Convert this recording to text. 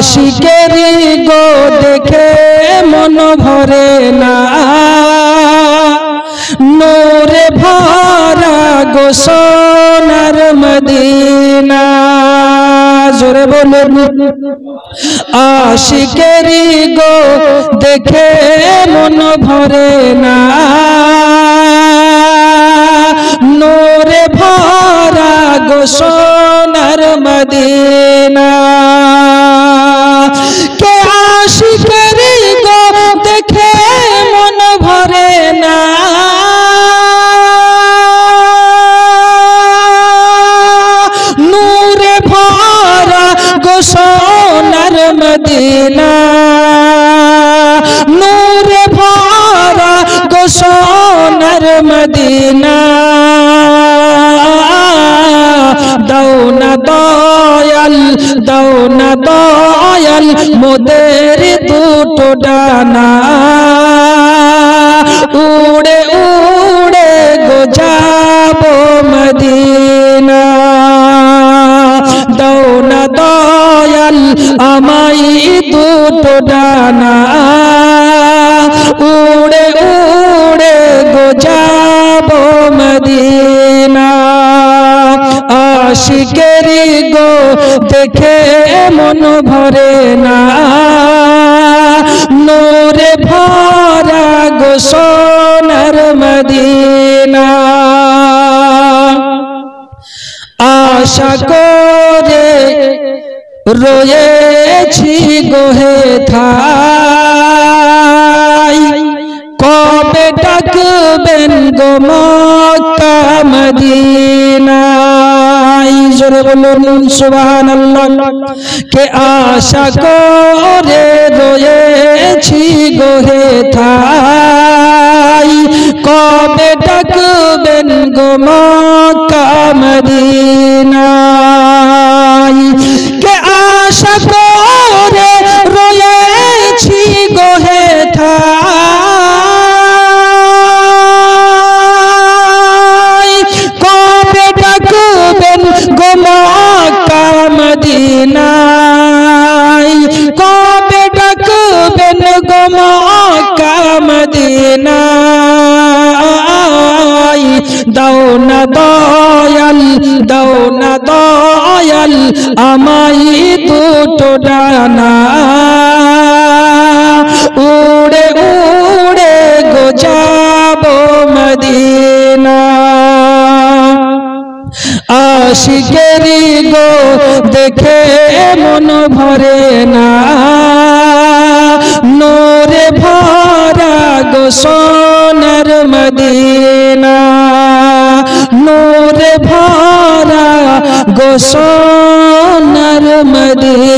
আশিকেরি গো দেখে মন ভরে না নূরে ভরা গো সোনার মদিনা জোরে বলুন আশিকেরি গো দেখে মন ভরে না নূরে ভরা গো সোনার মদিনা কে আশিকেরি গো দেখে মন ভরে না নূরে ভরা গো সোনার মদিনা নূরে ভরা গো সোনার মদিনা দাও না দয়াল মোদের দুটো ডানা উড়ে উড়ে গো যাবো মদিনা দাও না দয়াল আমায় দুটো ডানা উড়ে উড়ে গো যাবো মদিনা আশিকেরি গো দেখে মন ভরে না নূরে ভরা গো সোনার মদিনা আশা করে রয়েছি গো হেথায় কবে ডাকবেন গো মক্কা মদিনায় জোরে বলুন সুবহানাল্লাহ কে আশা করে রয়েছি গো হেথায় কবে ডাকবেন গো মক্কা মদিনায় কে আশা করে রয়েছি গো হেথায় কবে ডাকবেন গো মক্কা মদিনায় কবে ডাকবেন গো মক্কা মদিনায় দাও না দয়াল আমায় দুটো ডানা উড়ে উড়ে গো যাবো মদিনা আশিকেরি গো দেখে মন ভরে না নূরে ভরা গো সোনার মদিনা নূরে ভরা গো সোনার মদিনা